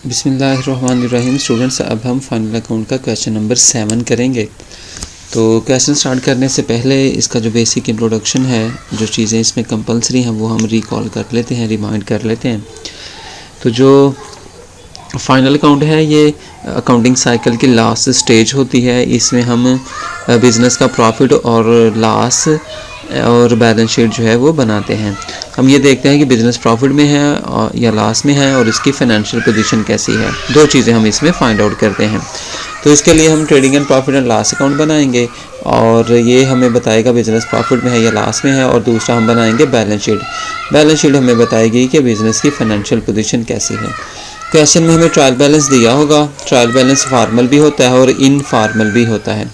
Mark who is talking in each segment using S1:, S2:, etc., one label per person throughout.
S1: बिस्मिल्लाहिर्रहमानिर्रहीम। स्टूडेंट्स, अब हम फाइनल अकाउंट का क्वेश्चन नंबर 7 करेंगे। तो क्वेश्चन स्टार्ट करने से पहले इसका जो बेसिक इंट्रोडक्शन है, जो चीज़ें इसमें कंपलसरी हैं वो हम रिकॉल कर लेते हैं, रिमाइंड कर लेते हैं। तो जो फाइनल अकाउंट है ये अकाउंटिंग साइकिल की लास्ट स्टेज होती है। इसमें हम बिज़नेस का प्रॉफिट और लॉस और बैलेंस शीट जो है वो बनाते हैं। हम ये देखते हैं कि बिज़नेस प्रॉफिट में है या लॉस में है और इसकी फाइनेंशियल पोजीशन कैसी है। दो चीज़ें हम इसमें फाइंड आउट करते हैं। तो इसके लिए हम trading and profit and loss account बनाएंगे और ये हमें बताएगा बिज़नेस प्रॉफिट में है या लॉस में है। और दूसरा हम बनाएंगे बैलेंस शीट। बैलेंस शीट हमें बताएगी कि बिज़नेस की फाइनेंशियल पोजीशन कैसी है। क्वेश्चन में हमें ट्रायल बैलेंस दिया होगा। ट्रायल बैलेंस फार्मल भी होता है और इनफॉर्मल भी होता है।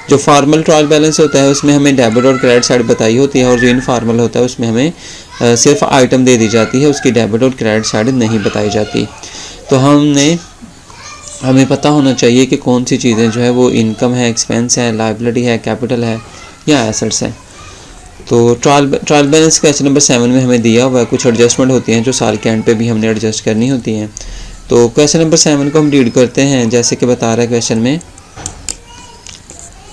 S1: जो फार्मल ट्रायल बैलेंस होता है उसमें हमें डेबिट और क्रेडिट साइड बताई होती है, और जो इनफॉर्मल होता है उसमें हमें सिर्फ आइटम दे दी जाती है, उसकी डेबिट और क्रेडिट साइड नहीं बताई जाती। तो हमें पता होना चाहिए कि कौन सी चीज़ें जो है वो इनकम है, एक्सपेंस है, लायबिलिटी है, कैपिटल है या एसेट्स है। तो ट्रायल बैलेंस क्वेश्चन नंबर 7 में हमें दिया हुआ है। कुछ एडजस्टमेंट होती हैं जो साल के एंड पे भी हमने एडजस्ट करनी होती हैं। तो क्वेश्चन नंबर 7 को हम रीड करते हैं। जैसे कि बता रहा है क्वेश्चन में,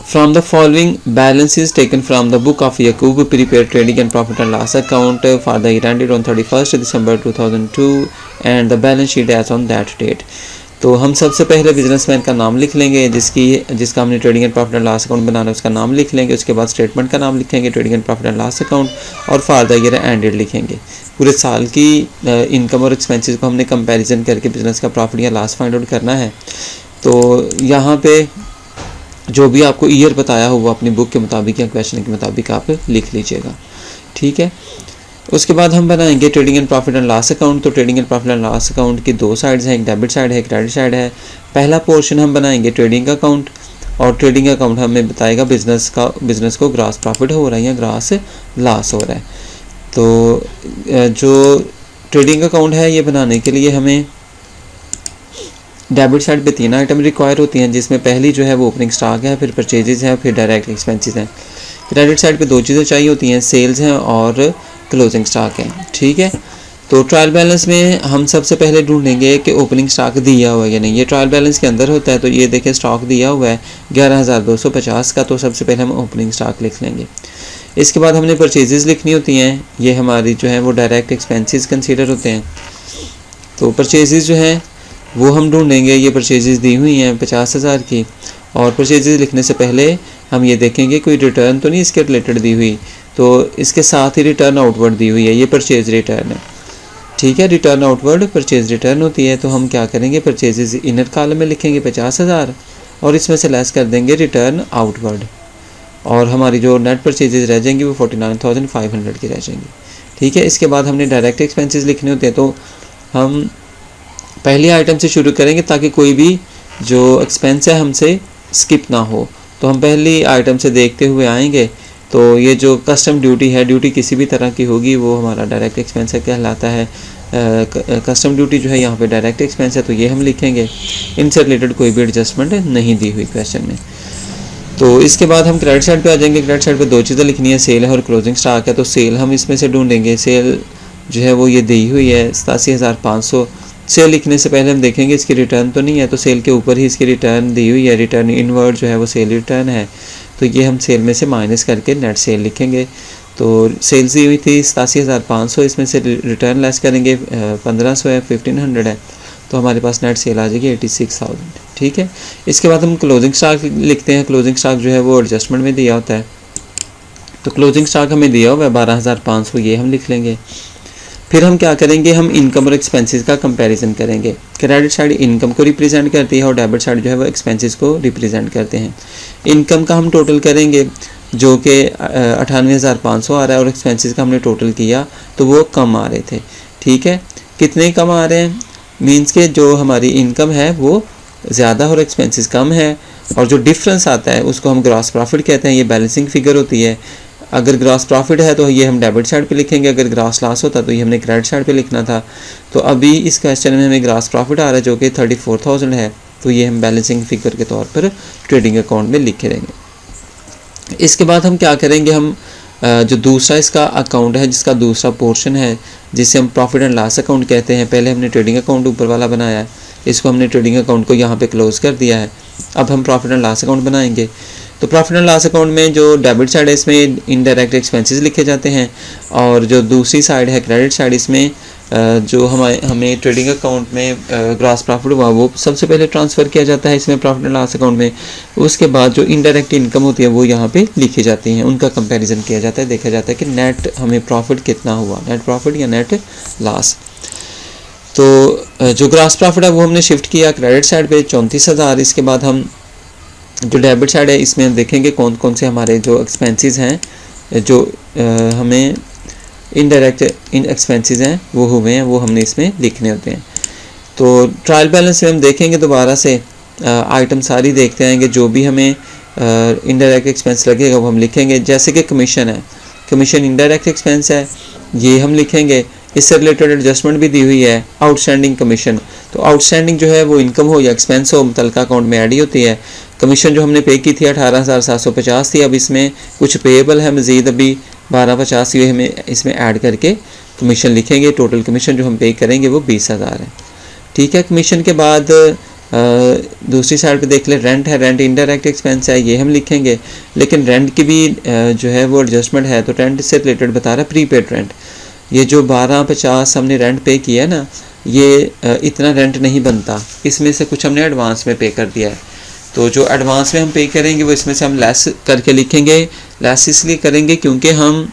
S1: from the following balance is taken from the book of Yakub prepare trading and profit and loss account for the year ended on 31 December 2002 and the balance sheet as on that date. तो हम सबसे पहले businessman का नाम लिख लेंगे, जिसका हमने trading and profit and loss account बनाना है उसका नाम लिख लेंगे। उसके बाद स्टेटमेंट का नाम लिखेंगे, trading and profit and loss account, और फॉर द ईयर एंडेड लिखेंगे। पूरे साल की इनकम और एक्सपेंसेस को हमने कंपैरिजन करके बिजनेस का प्रॉफिट या लॉस फाइंड आउट करना है। तो यहाँ पे जो भी आपको ईयर बताया हो वो अपनी बुक के मुताबिक या क्वेश्चन के मुताबिक आप लिख लीजिएगा, ठीक है। उसके बाद हम बनाएंगे trading and profit and loss account. तो trading and profit and loss account की दो साइड्स हैं, एक डेबिट साइड है, एक क्रेडिट साइड है। पहला पोर्शन हम बनाएंगे ट्रेडिंग अकाउंट, और ट्रेडिंग अकाउंट हमें बताएगा बिजनेस को ग्रॉस प्रॉफिट हो रहा है या ग्रॉस लॉस हो रहा है। तो जो ट्रेडिंग अकाउंट है ये बनाने के लिए हमें डेबिट साइड पे 3 आइटम रिक्वायर होती हैं, जिसमें पहली जो है वो ओपनिंग स्टॉक है, फिर परचेजेज है, फिर डायरेक्ट एक्सपेंसेस हैं। क्रेडिट साइड पे 2 चीज़ें चाहिए होती हैं, सेल्स हैं और क्लोजिंग स्टॉक है, ठीक है। तो ट्रायल बैलेंस में हम सबसे पहले ढूंढेंगे कि ओपनिंग स्टॉक दिया हुआ है या नहीं। ये ट्रायल बैलेंस के अंदर होता है। तो ये देखें स्टॉक दिया हुआ है 11,250 का। तो सबसे पहले हम ओपनिंग स्टॉक लिख लेंगे। इसके बाद हमने परचेजेस लिखनी होती हैं। ये हमारी जो है वो डायरेक्ट एक्सपेंसेस कंसीडर होते हैं। तो परचेजेस जो हैं वो हम ढूंढेंगे। ये परचेजेस दी हुई हैं 50,000 की, और परचेजेस लिखने से पहले हम ये देखेंगे कोई रिटर्न तो नहीं इसके रिलेटेड दी हुई। तो इसके साथ ही रिटर्न आउटवर्ड दी हुई है, ये परचेज रिटर्न है, ठीक है। रिटर्न आउटवर्ड परचेज रिटर्न होती है। तो हम क्या करेंगे, परचेजेस इनर कॉलम में लिखेंगे 50,000 और इसमें से लेस कर देंगे रिटर्न आउटवर्ड, और हमारी जो नेट परचेजेस रह जाएंगी वो 49,500 की रह जाएंगी, ठीक है। इसके बाद हमने डायरेक्ट एक्सपेंसेस लिखने होते हैं। तो हम पहले आइटम से शुरू करेंगे ताकि कोई भी जो एक्सपेंस है हमसे स्किप ना हो। तो हम पहली आइटम से देखते हुए आएंगे। तो ये जो कस्टम ड्यूटी है, ड्यूटी किसी भी तरह की होगी, वो हमारा डायरेक्ट एक्सपेंस कहलाता है। कस्टम ड्यूटी जो है यहाँ पे डायरेक्ट एक्सपेंस है, तो ये हम लिखेंगे। इनसे रिलेटेड कोई भी एडजस्टमेंट नहीं दी हुई क्वेश्चन में। तो इसके बाद हम क्रेडिट साइड पे आ जाएंगे। क्रेडिट साइड पे 2 चीज़ें लिखनी है, सेल है और क्लोजिंग स्टॉक है। तो सेल हम इसमें से ढूंढेंगे। सेल जो है वो ये दी हुई है 87,500। सेल लिखने से पहले हम देखेंगे इसकी रिटर्न तो नहीं है, तो सेल के ऊपर ही इसकी रिटर्न दी हुई है। रिटर्न इनवर्ड जो है वो सेल रिटर्न है। तो ये हम सेल में से माइनस करके नेट सेल लिखेंगे। तो सेल्स दी हुई थी 87,500, इसमें से रिटर्न लेस करेंगे 1500 है, 1500 है। तो हमारे पास नेट सेल आ जाएगी 86,000, ठीक है। इसके बाद हम क्लोजिंग स्टॉक लिखते हैं। क्लोजिंग स्टॉक जो है वो एडजस्टमेंट में दिया होता है। तो क्लोजिंग स्टॉक हमें दिया हुआ है 12,500, ये हम लिख लेंगे। फिर हम क्या करेंगे, हम इनकम और एक्सपेंसेस का कंपैरिजन करेंगे। क्रेडिट साइड इनकम को रिप्रेजेंट करती है और डेबिट साइड जो है वो एक्सपेंसेस को रिप्रेजेंट करते हैं। इनकम का हम टोटल करेंगे जो कि 98,500 आ रहा है, और एक्सपेंसेस का हमने टोटल किया तो वो कम आ रहे थे, ठीक है। कितने कम आ रहे हैं, मीन्स के जो हमारी इनकम है वो ज़्यादा और एक्सपेंसेस कम है, और जो डिफरेंस आता है उसको हम ग्रॉस प्रॉफिट कहते हैं। ये बैलेंसिंग फिगर होती है। अगर ग्रॉस प्रॉफिट है तो ये हम डेबिट साइड पे लिखेंगे, अगर ग्रॉस लॉस होता तो ये हमने क्रेडिट साइड पे लिखना था। तो अभी इस क्वेश्चन में हमें ग्रॉस प्रॉफिट आ रहा है जो कि 34,000 है। तो ये हम बैलेंसिंग फिगर के तौर पर ट्रेडिंग अकाउंट में लिखे रहेंगे। इसके बाद हम क्या करेंगे, हम जो दूसरा इसका अकाउंट है, जिसका दूसरा पोर्शन है, जिसे हम प्रॉफिट एंड लॉस अकाउंट कहते हैं। पहले हमने ट्रेडिंग अकाउंट ऊपर वाला बनाया है, इसको हमने ट्रेडिंग अकाउंट को यहाँ पे क्लोज़ कर दिया है। अब हम प्रॉफिट एंड लॉस अकाउंट बनाएंगे। तो प्रॉफिट एंड लॉस अकाउंट में जो डेबिट साइड है इसमें इनडायरेक्ट एक्सपेंसेस लिखे जाते हैं, और जो दूसरी साइड है क्रेडिट साइड, इसमें जो हमें ट्रेडिंग अकाउंट में ग्रॉस प्रॉफिट हुआ वो सबसे पहले ट्रांसफ़र किया जाता है इसमें प्रॉफिट एंड लॉस अकाउंट में। उसके बाद जो इनडायरेक्ट इनकम होती है वो यहाँ पे लिखी जाती हैं, उनका कंपैरिजन किया जाता है, देखा जाता है कि नेट हमें प्रॉफिट कितना हुआ, नेट प्रॉफिट या नेट लॉस। तो जो ग्रॉस प्रॉफिट है वो हमने शिफ्ट किया क्रेडिट साइड पे 34,000। इसके बाद हम जो डेबिट साइड है इसमें हम देखेंगे कौन कौन से हमारे जो एक्सपेंसेस हैं जो हमें इनडायरेक्ट एक्सपेंसेस हैं वो हुए हैं, वो हमने इसमें लिखने होते हैं। तो ट्रायल बैलेंस में हम देखेंगे दोबारा से आइटम सारी देखते आएंगे, जो भी हमें इनडायरेक्ट एक्सपेंस लगेगा वो हम लिखेंगे। जैसे कि कमीशन है, कमीशन इनडायरेक्ट एक्सपेंस है, ये हम लिखेंगे। इससे रिलेटेड एडजस्टमेंट भी दी हुई है, आउटस्टैंडिंग कमीशन। तो आउटस्टैंडिंग जो है वो इनकम हो या एक्सपेंस हो मुतलका अकाउंट में ऐड ही होती है। कमीशन जो हमने पे की थी 18,750 थी, अब इसमें कुछ पेएबल है मज़ीद, अभी 1250 ये हमें इसमें ऐड करके कमीशन लिखेंगे। टोटल कमीशन जो हम पे करेंगे वो 20,000 है। ठीक है, कमीशन के बाद दूसरी साइड पे देख ले रेंट है, रेंट इनडायरेक्ट एक्सपेंस है, ये हम लिखेंगे। लेकिन रेंट की भी जो है वो एडजस्टमेंट है। तो रेंट से रिलेटेड बता रहा है प्रीपेड रेंट, ये जो 1250 हमने रेंट पे किया है ना, ये इतना रेंट नहीं बनता, इसमें से कुछ हमने एडवांस में पे कर दिया है। तो जो एडवांस में हम पे करेंगे वो इसमें से हम लेस करके लिखेंगे। लेस इसलिए करेंगे क्योंकि हम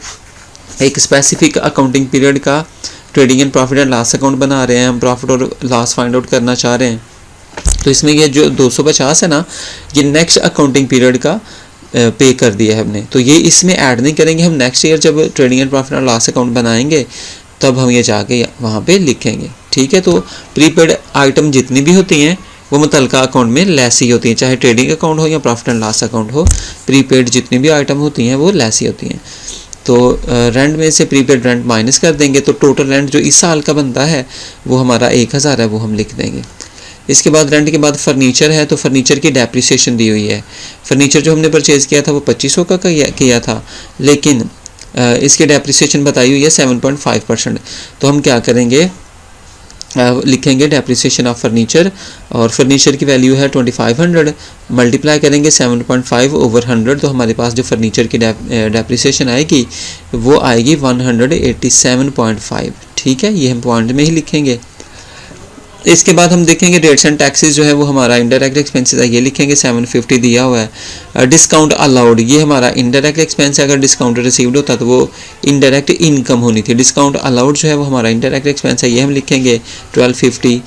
S1: एक स्पेसिफिक अकाउंटिंग पीरियड का trading and profit and loss account बना रहे हैं, हम प्रॉफिट और लॉस फाइंड आउट करना चाह रहे हैं। तो इसमें ये जो 250 है ना, ये नेक्स्ट अकाउंटिंग पीरियड का पे कर दिया है हमने, तो ये इसमें ऐड नहीं करेंगे। हम नेक्स्ट ईयर जब trading and profit and loss account बनाएंगे तब हम ये जाके वहाँ पे लिखेंगे। ठीक है, तो प्रीपेड आइटम जितनी भी होती हैं वो मुतलका अकाउंट में लेस ही होती हैं, चाहे ट्रेडिंग अकाउंट हो या प्रॉफिट एंड लॉस अकाउंट हो, प्रीपेड जितनी भी आइटम होती हैं वो लेस ही होती हैं। तो रेंट में से प्रीपेड रेंट माइनस कर देंगे, तो टोटल रेंट जो इस साल का बनता है वो हमारा 1,000 है, वो हम लिख देंगे। इसके बाद रेंट के बाद फर्नीचर है, तो फर्नीचर की डेप्रिसिएशन दी हुई है। फर्नीचर जो हमने परचेज़ किया था वो 2500 का किया था, लेकिन इसकी डेप्रिसिएशन बताई हुई है 7.5%। तो हम क्या करेंगे, लिखेंगे डेप्रिसिएशन ऑफ फर्नीचर, और फर्नीचर की वैल्यू है 2500, मल्टीप्लाई करेंगे 7.5 ओवर 100, तो हमारे पास जो फर्नीचर की डेप्रिसिएशन आएगी वो आएगी 187.5। ठीक है, ये हम पॉइंट में ही लिखेंगे। इसके बाद हम देखेंगे रेट्स एंड टैक्सेस जो है वो हमारा इनडायरेक्ट एक्सपेंसेस है, ये लिखेंगे 750 दिया हुआ है। डिस्काउंट अलाउड, ये हमारा इनडायरेक्ट एक्सपेंस है, अगर डिस्काउंट रिसीव्ड होता तो वो इनडायरेक्ट इनकम होनी थी। डिस्काउंट अलाउड जो है वो हमारा इनडायरेक्ट एक्सपेंस है, ये हम लिखेंगे 1250।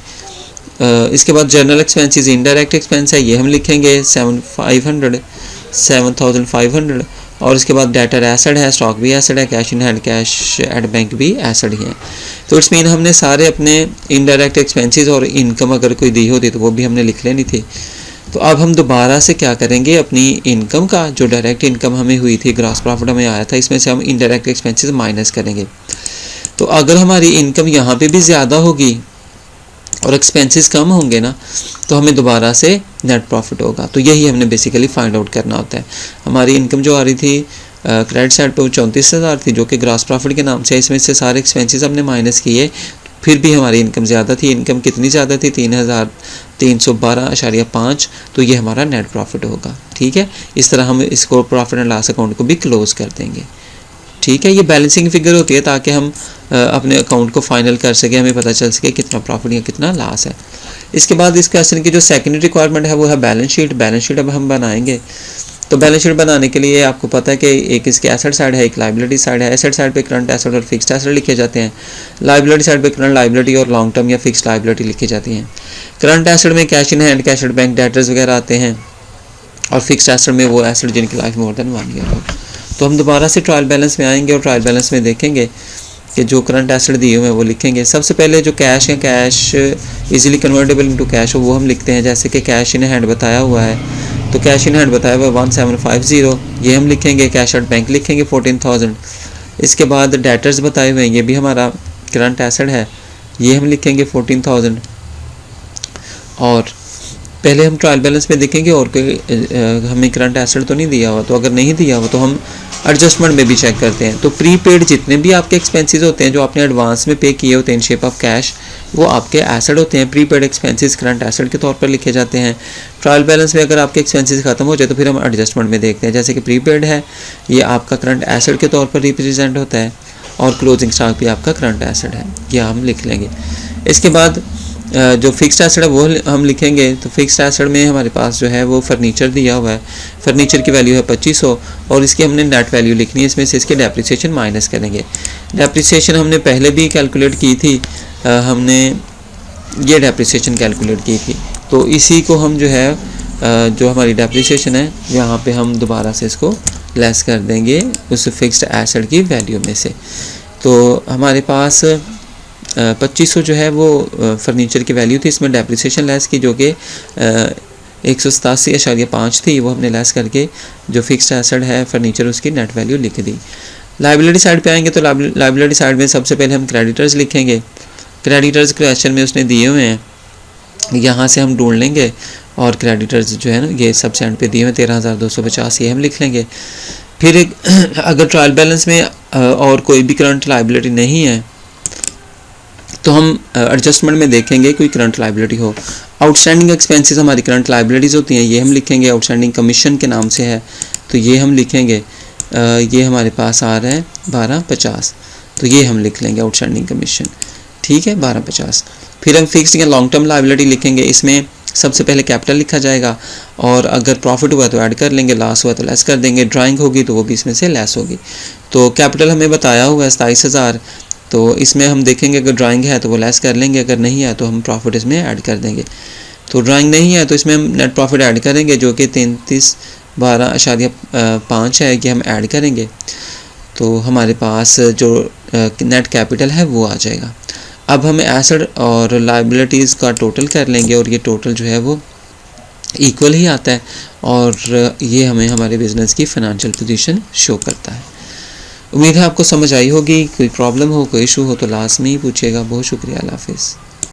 S1: इसके बाद जनरल एक्सपेंसेस इनडायरेक्ट एक्सपेंस है, ये हम लिखेंगे 7,500। और इसके बाद डेटर एसेट है, स्टॉक भी एसेट है, cash in hand, cash at bank भी एसेट ही है। तो इट्स मीन हमने सारे अपने इनडायरेक्ट एक्सपेंसेस और इनकम अगर कोई दी होती तो वो भी हमने लिख लेनी थी। तो अब हम दोबारा से क्या करेंगे, अपनी इनकम का जो डायरेक्ट इनकम हमें हुई थी, ग्रॉस प्रॉफिट हमें आया था, इसमें से हम इनडायरेक्ट एक्सपेंसेस माइनस करेंगे। तो अगर हमारी इनकम यहाँ पे भी ज़्यादा होगी और एक्सपेंसेस कम होंगे ना, तो हमें दोबारा से नेट प्रॉफिट होगा। तो यही हमने बेसिकली फाइंड आउट करना होता है। हमारी इनकम जो आ रही थी क्रेडिट साइड पे 34,000 थी, जो कि ग्रॉस प्रॉफिट के नाम से, इसमें से सारे एक्सपेंसेस हमने माइनस किए, फिर भी हमारी इनकम ज़्यादा थी। इनकम कितनी ज़्यादा थी, 3,312.5, तो ये हमारा नेट प्रॉफिट होगा। ठीक है, इस तरह हम इसको प्रॉफिट एंड लॉस अकाउंट को भी क्लोज कर देंगे। ठीक है, ये बैलेंसिंग फिगर होती है ताकि हम अपने अकाउंट को फाइनल कर सके, हमें पता चल सके कितना प्रॉफिट या कितना लॉस है। इसके बाद इस क्वेश्चन की जो सेकेंडरी रिक्वायरमेंट है वो है बैलेंस शीट। बैलेंस शीट अब हम बनाएंगे। तो बैलेंस शीट बनाने के लिए आपको पता है कि एक इसके एसेट साइड है, एक लाइबिलिटी साइड है। एसेट साइड पे करंट एसेट और फिक्स्ड एसेट लिखे जाते हैं, लाइबिलिटी साइड पे करंट लाइबिलिटी और लॉन्ग टर्म या फिक्स्ड लाइबिलिटी लिखी जाती हैं। करंट एसेट में cash in hand, cash at bank, debtors वगैरह आते हैं, और फिक्स्ड एसेट में वो एसेट जिनकी लाइफ मोर देन 1 ईयर हो। तो हम दोबारा से ट्रायल बैलेंस में आएंगे और ट्रायल बैलेंस में देखेंगे कि जो करंट एसेट दिए हुए हैं वो लिखेंगे। सबसे पहले जो कैश या cash easily convertible into cash हो वो हम लिखते हैं, जैसे कि कैश इन हैंड बताया हुआ है, तो कैश इन हैंड बताया हुआ है 1750, ये हम लिखेंगे। कैश एट बैंक लिखेंगे 14,000। इसके बाद डेटर्स बताए हुए हैं, ये भी हमारा करंट एसेट है, ये हम लिखेंगे 14,000। और पहले हम ट्रायल बैलेंस में देखेंगे और कोई हमें करंट एसेट तो नहीं दिया हुआ, तो अगर नहीं दिया हुआ तो हम एडजस्टमेंट में भी चेक करते हैं। तो प्रीपेड जितने भी आपके एक्सपेंसेस होते हैं जो आपने एडवांस में पे किए होते हैं इन शेप ऑफ कैश, वो आपके एसेट होते हैं। प्रीपेड एक्सपेंसेस करंट एसेट के तौर पर लिखे जाते हैं। ट्रायल बैलेंस में अगर आपके एक्सपेंसेस ख़त्म हो जाए तो फिर हम एडजस्टमेंट में देखते हैं। जैसे कि प्रीपेड है, ये आपका करंट एसेट के तौर पर रिप्रेजेंट होता है, और क्लोजिंग स्टॉक भी आपका करंट एसेट है, ये हम लिख लेंगे। इसके बाद जो फिक्स्ड एसेट है वो हम लिखेंगे। तो फिक्स्ड एसेट में हमारे पास जो है वो फर्नीचर दिया हुआ है। फर्नीचर की वैल्यू है 2500 और इसकी हमने नेट वैल्यू लिखनी है। इसमें से इसके डेप्रिसिएशन माइनस करेंगे। डेप्रिसिएशन हमने पहले भी कैलकुलेट की थी, हमने ये डेप्रिसिएशन कैलकुलेट की थी। तो इसी को हम जो है जो हमारी डेप्रिसिएशन है यहाँ पे हम दोबारा से इसको लेस कर देंगे उस फिक्स्ड एसेट की वैल्यू में से। तो हमारे पास 2500 जो है वो फर्नीचर की वैल्यू थी, इसमें डेप्रिसिएशन लेस की जो कि 187.5 थी, वो हमने लेस करके जो फिक्स्ड एसेट है फर्नीचर उसकी नेट वैल्यू लिख दी। लाइबिलिटी साइड पे आएंगे तो लाइबिलिटी साइड में सबसे पहले हम क्रेडिटर्स लिखेंगे। क्रेडिटर्स क्वेश्चन में उसने दिए हुए हैं, यहाँ से हम ढूंढ लेंगे और क्रेडिटर्स जो है ना ये सब एंड पे दिए हुए 13,250, ये हम लिख लेंगे। फिर अगर ट्रायल बैलेंस में और कोई भी करंट लाइबिलिटी नहीं है तो हम एडजस्टमेंट में देखेंगे कोई करंट लाइबिलिटी हो। आउटस्टैंडिंग एक्सपेंसेस हमारी करंट लाइबिलिटीज़ होती हैं, ये हम लिखेंगे। आउटस्टैंडिंग कमीशन के नाम से है तो ये हम लिखेंगे। ये हमारे पास आ रहा है 1250, तो ये हम लिख लेंगे आउटस्टैंडिंग कमीशन, ठीक है 1250। फिर हम फिक्स्ड या लॉन्ग टर्म लाइबिलिटी लिखेंगे। इसमें सबसे पहले कैपिटल लिखा जाएगा और अगर प्रॉफिट हुआ तो ऐड कर लेंगे, लॉस हुआ तो लेस कर देंगे, ड्राइंग होगी तो वो भी इसमें से लेस होगी। तो कैपिटल हमें बताया हुआ है 27,000, तो इसमें हम देखेंगे अगर ड्राइंग है तो वो लेस कर लेंगे, अगर नहीं है तो हम प्रॉफिट इसमें ऐड कर देंगे। तो ड्राइंग नहीं है तो इसमें हम नेट प्रॉफिट ऐड करेंगे जो कि 3312.5 है, ये हम ऐड करेंगे तो हमारे पास जो नेट कैपिटल है वो आ जाएगा। अब हम एसेट और लाइबिलिटीज़ का टोटल कर लेंगे और ये टोटल जो है वो इक्वल ही आता है और ये हमें हमारे बिज़नेस की फ़ाइनेंशियल पोजीशन शो करता है। उम्मीद है आपको समझ आई होगी। कोई प्रॉब्लम हो, कोई इशू हो तो लाजमी पूछिएगा। बहुत शुक्रिया, अल्लाह हाफ़िज़।